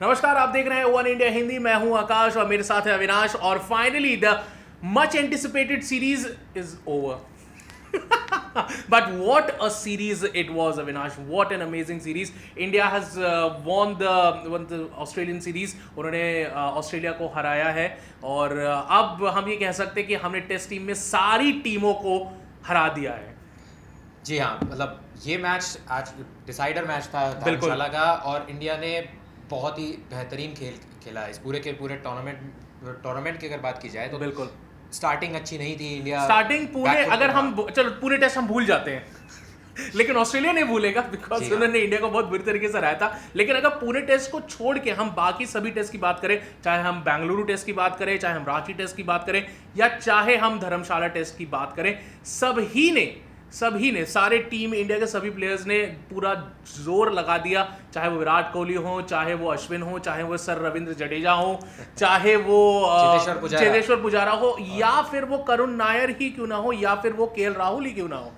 नमस्कार, आप देख रहे हैं वन इंडिया हिंदी। मैं हूं आकाश और मेरे साथ है अविनाश। और finally the much anticipated series is over. But what a series it was, Avinash. What an amazing series. India has won the Australian series. उन्होंने ऑस्ट्रेलिया को हराया है और अब हम ये कह सकते हैं कि हमने टेस्ट टीम में सारी टीमों को हरा दिया है। जी हाँ, मतलब ये मैच आज डिसाइडर मैच था धर्मशाला का और इंडिया ने बहुत ही बेहतरीन खेल खेला इस पूरे के पूरे टूर्नामेंट की अगर बात की जाए तो बिल्कुल स्टार्टिंग अच्छी नहीं थी इंडिया। स्टार्टिंग पुणे अगर हम चलो पुणे टेस्ट हम भूल जाते हैं लेकिन ऑस्ट्रेलिया नहीं भूलेगा बिकॉज उन्होंने इंडिया को बहुत बुरी तरीके से हराया था। लेकिन अगर पुणे टेस्ट को छोड़ के हम बाकी सभी टेस्ट की बात करें, चाहे हम बेंगलुरु टेस्ट की बात करें, चाहे हम रांची टेस्ट की बात करें या चाहे हम धर्मशाला टेस्ट की बात करें, सभी ने सारे टीम इंडिया के सभी प्लेयर्स ने पूरा जोर लगा दिया। चाहे वो विराट कोहली हो, चाहे वो अश्विन हो, चाहे वो सर रविंद्र जडेजा हो, चाहे वो चेतेश्वर पुजारा हो, या फिर वो करुण नायर ही क्यों ना हो, या फिर वो केएल राहुल ही क्यों ना हो।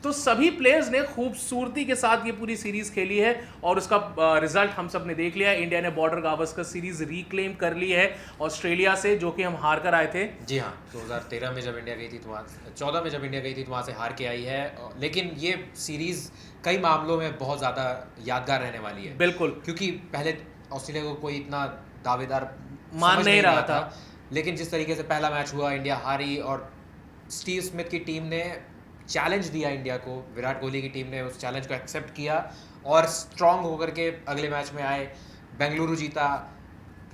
तो सभी प्लेयर्स ने खूबसूरती के साथ ये पूरी सीरीज खेली है और उसका रिजल्ट हम सब ने देख लिया। इंडिया ने बॉर्डर गावस्कर सीरीज रिक्लेम कर ली है ऑस्ट्रेलिया से, जो कि हम हार कर आए थे। जी हाँ, 2013 में जब इंडिया गई थी तो वहाँ 14 में जब इंडिया गई थी तो वहाँ से हार के आई है। लेकिन ये सीरीज कई मामलों में बहुत ज़्यादा यादगार रहने वाली है। बिल्कुल, क्योंकि पहले ऑस्ट्रेलिया को कोई इतना दावेदार मान नहीं रहा था, लेकिन जिस तरीके से पहला मैच हुआ इंडिया हारी और स्टीव स्मिथ की टीम ने चैलेंज दिया इंडिया को, विराट कोहली की टीम ने उस चैलेंज को एक्सेप्ट किया और स्ट्रांग होकर के अगले मैच में आए। बेंगलुरु जीता,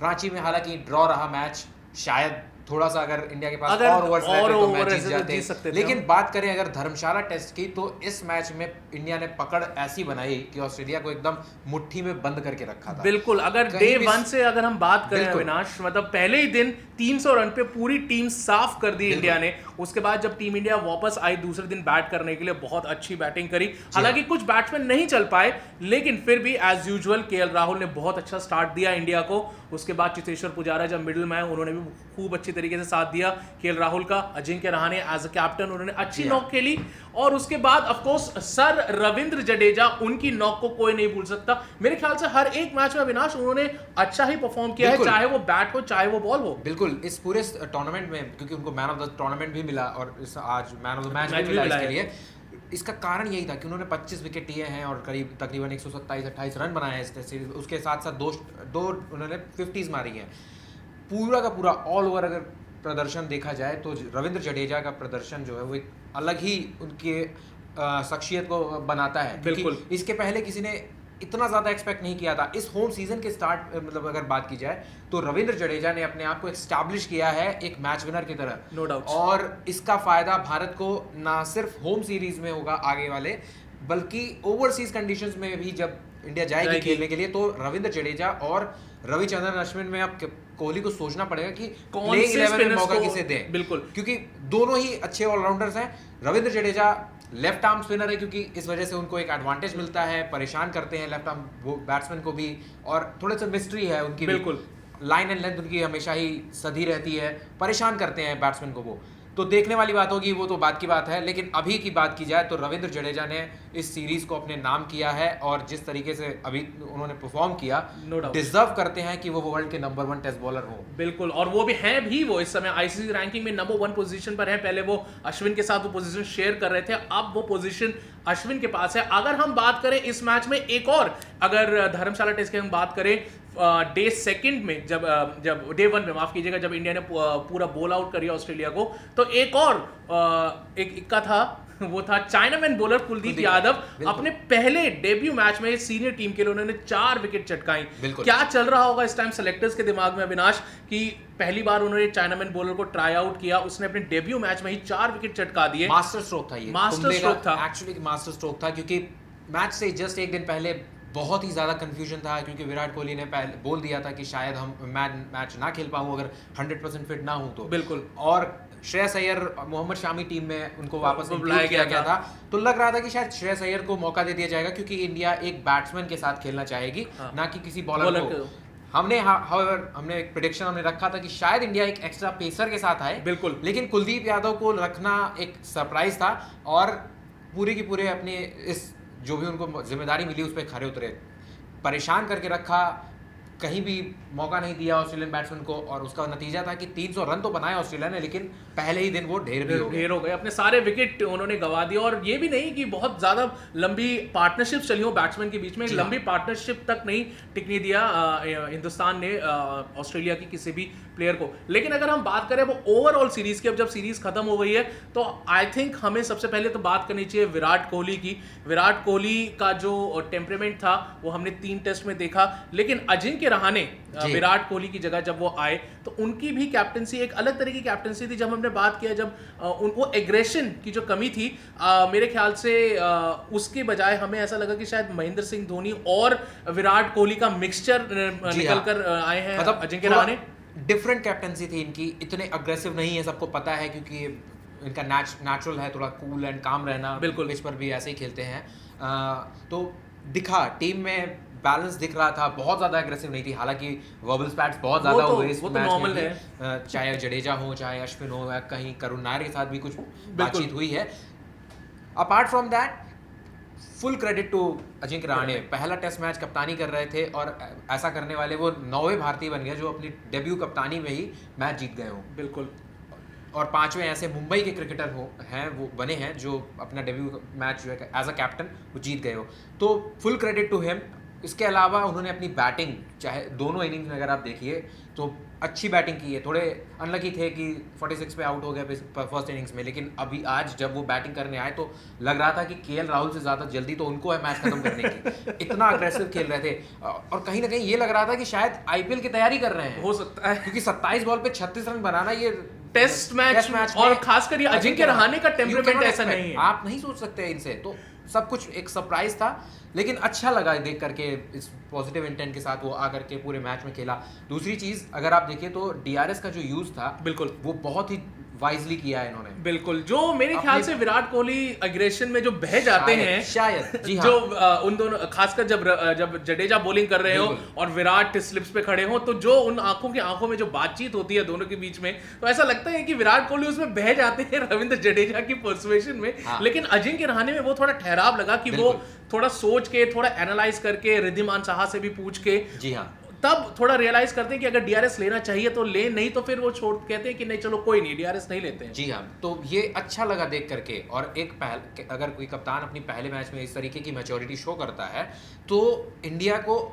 रांची में हालांकि ड्रॉ रहा मैच, शायद थोड़ा सा अगर इंडिया के पास और ओवर्स रहते तो मैच जीत जाते। लेकिन बात करें अगर धर्मशाला टेस्ट की तो इस मैच में इंडिया ने पकड़ ऐसी बनाई कि ऑस्ट्रेलिया को एकदम मुट्ठी में बंद करके रखा था। बिल्कुल, अगर डे वन से अगर हम बात करें अविनाश, मतलब पहले ही दिन 300 रन पे पूरी टीम साफ कर दी इंडिया ने। उसके बाद जब टीम इंडिया वापस आई दूसरे दिन बैट करने के लिए, बहुत अच्छी बैटिंग करी। हालांकि कुछ बैट्समैन नहीं चल पाए, लेकिन फिर भी एज यूजुअल केएल राहुल ने बहुत अच्छा स्टार्ट दिया इंडिया को। उसके बाद चेतेश्वर पुजारा जब मिडिल में आए, उन्होंने भी खूब अच्छी तरीके से साथ दिया केएल राहुल का। Ajinkya Rahane as a captain उन्होंने अच्छी नॉक खेली। और उसके बाद of course sir Ravindra Jadeja, उनकी नॉक को कोई नहीं भूल सकता। मेरे ख्याल से हर एक मैच में अविनाश उन्होंने अच्छा ही परफॉर्म किया है, चाहे वो बैट हो चाहे वो बॉल हो। बिल्कुल, इस पूरे टूर्नामेंट में क्योंकि उनको मैन ऑफ द टूर्नामेंट भी मिला और आज मैन ऑफ द मैच भी मिला इसके लिए। इसका कारण यही था कि उन्होंने 25 विकेट लिए हैं और करीब तकरीबन 127-28 रन बनाए हैं इस टेस्ट सीरीज। उसके साथ साथ दो उन्होंने 50s मारी हैं। पूरा का पूरा ऑल ओवर अगर प्रदर्शन देखा जाए तो रविंद्र जडेजा का प्रदर्शन जो है वो एक अलग ही उनके शख्सियत को बनाता है। बिल्कुल, इसके पहले किसी ने इतना ज़्यादा एक्सपेक्ट नहीं किया था। इस होम सीजन के स्टार्ट मतलब अगर बात की जाए तो रविंद्र जडेजा ने अपने आप को एस्टैब्लिश किया है एक मैच विनर की तरह, नो डाउट। और इसका फायदा भारत को ना सिर्फ होम सीरीज में होगा आगे वाले, बल्कि ओवरसीज कंडीशंस में भी जब इंडिया जाएगी खेलने के लिए, तो रविंद्र जडेजा और रविचंद्रन अश्विन में अब कोहली को सोचना पड़ेगा कि प्लेइंग 11 में मौका किसे दें। बिल्कुल, क्योंकि दोनों ही अच्छे ऑलराउंडर्स हैं। Ravindra Jadeja left arm spinner है, क्योंकि इस वजह से उनको एक एडवांटेज मिलता है, परेशान करते हैं लेफ्ट आर्म बैट्समैन को भी, और थोड़ा सा मिस्ट्री है उनकी। बिल्कुल, लाइन एंड लेंथ उनकी हमेशा ही सधी रहती है, परेशान करते हैं बैट्समैन को वो। तो देखने वाली बात होगी, वो तो बात की बात है। लेकिन अभी की बात की जाए तो रविंद्र जडेजा ने इस सीरीज को अपने नाम किया है और जिस तरीके से अभी उन्होंने परफॉर्म किया, डिजर्व करते हैं कि वो वर्ल्ड के नंबर 1 टेस्ट बॉलर हो। बिल्कुल, और वो भी हैं भी। वो इस समय आईसीसी रैंकिंग में नंबर 1 पोजीशन पर है। पहले वो अश्विन के साथ वो पोजीशन शेयर कर रहे थे, अब वो पोजीशन अश्विन के पास है। अगर हम बात करें इस मैच में एक और, अगर धर्मशाला टेस्ट की हम बात करें डे सेकंड में, जब डे 1 में माफ कीजिएगा, जब इंडिया ने पूरा बॉल आउट करिया ऑस्ट्रेलिया को, तो एक और एक इक्का था, वो था चाइनामैन बॉलर कुलदीप यादव। अपने पहले डेब्यू मैच में सीनियर टीम के लिए उन्होंने 4 विकेट चटकाई। क्या चल रहा होगा इस टाइम सेलेक्टर्स के दिमाग में अविनाश, कि पहली बार उन्होंने चाइनामैन बॉलर को ट्राई आउट किया, उसने अपने डेब्यू मैच में ही 4 विकेट चटका दिए। मास्टर स्ट्रोक था ये, मास्टर स्ट्रोक था, एक्चुअली मास्टर स्ट्रोक था, क्योंकि मैच से जस्ट एक दिन पहले बहुत ही ज़्यादा कंफ्यूजन था, क्योंकि विराट कोहली ने पहले बोल दिया था कि शायद मैं मैच ना खेल पाऊँ अगर 100% फिट ना हूँ तो। बिल्कुल, और श्रेयस अय्यर, मोहम्मद शामी टीम में उनको वापस बुलाया गया था, तो लग रहा था कि शायद श्रेयस अय्यर को मौका दे दिया जाएगा, क्योंकि इंडिया एक बैट्समैन के साथ खेलना चाहेगी, ना कि किसी बॉलर को। हमने एक प्रेडिक्शन हमने रखा था कि शायद इंडिया एक एक्स्ट्रा पेसर के साथ आए। बिल्कुल, लेकिन कुलदीप यादव को रखना एक सरप्राइज था और पूरे की पूरे अपने इस जो भी उनको जिम्मेदारी मिली उस पर खरे उतरे, परेशान करके रखा। कहीं भी मौका नहीं दिया ऑस्ट्रेलियन बैट्समैन को, और उसका नतीजा था कि 300 रन तो बनाए ऑस्ट्रेलिया ने, लेकिन पहले ही दिन वो ढेर भी हो गए। ढेर हो गए, अपने सारे विकेट उन्होंने गवा दिए। और ये भी नहीं कि बहुत ज्यादा लंबी पार्टनरशिप चली हो बैट्समैन के बीच में, एक लंबी पार्टनरशिप तक नहीं टिकने दिया हिंदुस्तान ने ऑस्ट्रेलिया की किसी भी प्लेयर को। लेकिन अगर हम बात करें वो ओवरऑल सीरीज की, अब जब सीरीज खत्म हो गई है तो आई थिंक हमें सबसे पहले तो बात करनी चाहिए विराट कोहली की। विराट कोहली का जो टेम्परेमेंट था वो हमने 3 टेस्ट में देखा, लेकिन अजिंक्य रहाणे विराट कोहली की जगह जब वो आए तो उनकी भी कैप्टनसी एक अलग तरह की कैप्टनसी थी। जब हमने बात किया, जब उनको एग्रेशन की जो कमी थी, मेरे ख्याल से उसके बजाय हमें ऐसा लगा कि शायद महेंद्र सिंह धोनी और विराट कोहली का मिक्सचर निकल कर आए हैं, मतलब अजिंक्य रहाणे। डिफरेंट कैप्टनसी थी इनकी, इतने अग्रेसिव नहीं है, सबको पता है, क्योंकि इनका नेचुरल है थोड़ा कूल एंड काम रहना, बिल्कुल पिच पर भी ऐसे ही खेलते हैं। तो दिखा टीम में बैलेंस दिख रहा था, बहुत ज़्यादा एग्रेसिव नहीं थी। हालांकि वर्बल स्पैट्स बहुत ज़्यादा हुए इस मैच में, चाहे जडेजा हो चाहे अश्विन हो या कहीं करुण नायर के साथ भी कुछ बातचीत हुई है। Apart from that full credit to Ajinkya Rahane, पहला टेस्ट मैच कप्तानी कर रहे थे और ऐसा करने वाले वो 9वें भारतीय बन गए जो अपनी डेब्यू कप्तानी में ही मैच जीत गए हो। बिल्कुल। और 5वें ऐसे मुंबई के क्रिकेटर हैं वो बने हैं जो अपना डेब्यू मैच जो है एज अ कैप्टन वो जीत गए हो, तो फुल क्रेडिट टू हिम। इसके अलावा उन्होंने अपनी बैटिंग, चाहे दोनों इनिंग्स में अगर आप देखिए तो अच्छी बैटिंग की है। थोड़े अनलकी थे कि 46 पे आउट हो गए फर्स्ट इनिंग्स में, लेकिन अभी आज जब वो बैटिंग करने आए तो लग रहा था कि केएल राहुल से ज़्यादा जल्दी तो उनको है मैच खत्म करने की। इतना अग्रेसिव खेल रहे थे, और कहीं ना कहीं ये लग रहा था कि शायद आईपीएल की तैयारी कर रहे हैं, हो सकता है, क्योंकि 27 बॉल पे 36 रन बनाना ये टेस्ट मैच और खासकर ये अजिंक्य रहाणे का टेम्परामेंट ऐसा नहीं है, आप नहीं सोच सकते इनसे। तो सब कुछ एक सरप्राइज था, लेकिन अच्छा लगा देख करके, इस पॉजिटिव इंटेंट के साथ वो आकर के पूरे मैच में खेला। दूसरी चीज अगर आप देखिए तो डीआरएस का जो यूज था, बिल्कुल वो बहुत ही वाइजली किया है इन्होंने। बिल्कुल, जो मेरे ख्याल से विराट कोहली अग्रेशन में जो बह जाते हैं शायद जी हाँ। जो उन दोनों, खासकर जब जडेजा बॉलिंग कर रहे हो और विराट स्लिप्स पे खड़े हो, तो जो उन आंखों में जो बातचीत होती है दोनों के बीच में, तो ऐसा लगता है कि विराट कोहली उसमें बह जाते हैं रविंद्र जडेजा की परसुएशन में। लेकिन अजिंक्य रहाणे में वो थोड़ा ठहराव लगा कि वो थोड़ा सोच के, थोड़ा एनालाइज करके, रिद्धिमान साहा से भी पूछ के, जी हाँ, तब थोड़ा रियलाइज करते हैं कि अगर डीआरएस लेना चाहिए तो ले, नहीं तो फिर वो छोड़ कहते हैं कि नहीं चलो कोई नहीं, डीआरएस नहीं लेते हैं। जी हाँ, तो ये अच्छा लगा देख करके। और अगर कोई कप्तान अपनी पहले मैच में इस तरीके की मैच्योरिटी शो करता है तो इंडिया को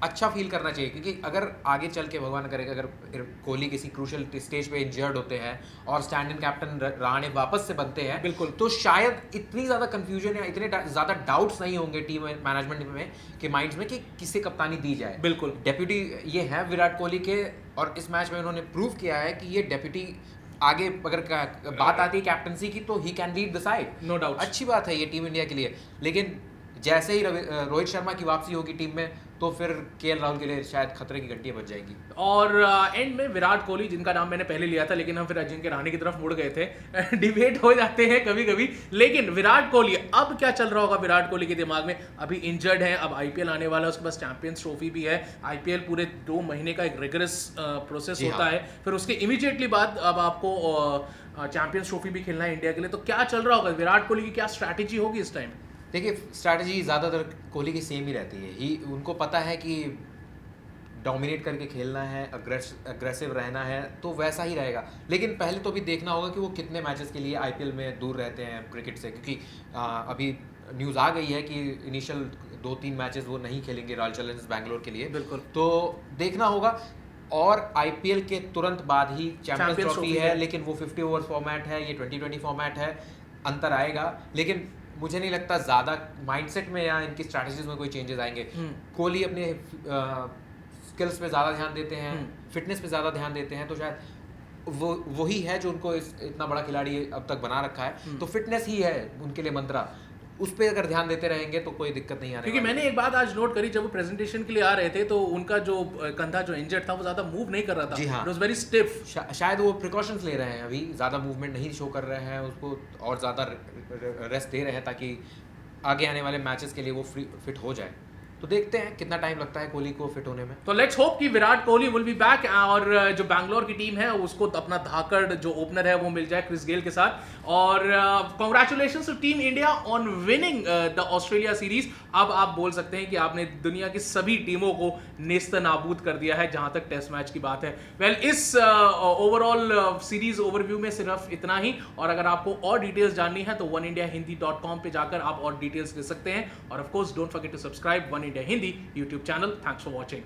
अच्छा फील करना चाहिए, क्योंकि अगर आगे चल के भगवान करेगा अगर कोहली किसी क्रूशियल स्टेज पे इंजर्ड होते हैं और स्टैंड इन कैप्टन रहाणे वापस से बनते हैं, बिल्कुल, तो शायद इतनी ज़्यादा कंफ्यूजन या इतने ज़्यादा डाउट्स नहीं होंगे टीम मैनेजमेंट में के माइंड्स में कि किसे कप्तानी दी जाए। बिल्कुल, डेप्यूटी ये है विराट कोहली के, और इस मैच में उन्होंने प्रूव किया है कि ये डेप्यूटी आगे अगर बात आती है कैप्टनसी की तो he can lead the side, no doubt. अच्छी बात है ये टीम इंडिया के लिए। लेकिन जैसे ही रोहित शर्मा की वापसी होगी टीम में तो फिर केएल राहुल के लिए शायद खतरे की घंटियां बज जाएंगी। और एंड में विराट कोहली, जिनका नाम मैंने पहले लिया था लेकिन हम फिर अजिंक्य रहाणे की तरफ मुड़ गए थे डिबेट हो जाते हैं कभी कभी, लेकिन विराट कोहली, अब क्या चल रहा होगा विराट कोहली के दिमाग में? अभी इंजर्ड है, अब आईपीएल आने वाला है, उसके पास चैंपियंस ट्रॉफी भी है। आईपीएल पूरे 2 महीने का एक रिगरस प्रोसेस होता है, फिर उसके इमीडिएटली बाद अब आपको चैंपियंस ट्रॉफी भी खेलना है इंडिया के लिए। तो क्या चल रहा होगा विराट कोहली की, क्या स्ट्रैटेजी होगी इस टाइम? देखिए, स्ट्रैटेजी ज़्यादातर कोहली की सेम ही रहती है। उनको पता है कि डोमिनेट करके खेलना है, अग्रेसिव रहना है, तो वैसा ही रहेगा। लेकिन पहले तो भी देखना होगा कि वो कितने मैचेस के लिए आईपीएल में दूर रहते हैं क्रिकेट से, क्योंकि अभी न्यूज़ आ गई है कि इनिशियल 2-3 मैचेस वो नहीं खेलेंगे रॉयल चैलेंजर्स बैंगलोर के लिए। बिल्कुल, तो देखना होगा। और आईपीएल के तुरंत बाद ही चैंपियंस ट्रॉफी है, लेकिन वो 50 ओवर फॉर्मेट है, ये 2020 फॉर्मेट है, अंतर आएगा। लेकिन मुझे नहीं लगता ज़्यादा माइंडसेट में या इनकी स्ट्रैटेजीज में कोई चेंजेस आएंगे। कोहली अपने स्किल्स पे ज़्यादा ध्यान देते हैं, फिटनेस पे ज़्यादा ध्यान देते हैं, तो शायद वही है जो उनको इतना बड़ा खिलाड़ी अब तक बना रखा है। तो फिटनेस ही है उनके लिए मंत्रा, उस पर अगर ध्यान देते रहेंगे तो कोई दिक्कत नहीं आने। क्योंकि मैंने एक बात आज नोट करी, जब वो प्रेजेंटेशन के लिए आ रहे थे तो उनका जो कंधा जो इंजर्ड था वो ज्यादा मूव नहीं कर रहा था। जी हाँ, इट वाज वेरी स्टिफ। शायद वो प्रिकॉशंस ले रहे हैं, अभी ज़्यादा मूवमेंट नहीं शो कर रहे हैं, उसको और ज़्यादा रेस्ट दे रहे हैं ताकि आगे आने वाले मैचेस के लिए वो फिट हो जाए। तो देखते हैं कितना टाइम लगता है कोहली को फिट होने में। तो लेट्स होप कि Virat Kohli will be back और जो बैंगलोर की टीम है उसको अपना धाकड़ जो ओपनर है वो मिल जाए क्रिस गेल के साथ। और congratulations to team India on winning the Australia series. अब आप बोल सकते हैं कि आपने दुनिया की सभी टीमों को नेस्त नाबूद कर दिया है जहां तक टेस्ट मैच की बात है। वेल इस ओवरऑल सीरीज ओवरव्यू में सिर्फ इतना ही, और अगर आपको और डिटेल्स जाननी है तो oneindiahindi.com पे जाकर आप और डिटेल्स ले सकते हैं। और of course don't forget to subscribe one India Hindi YouTube channel. Thanks for watching.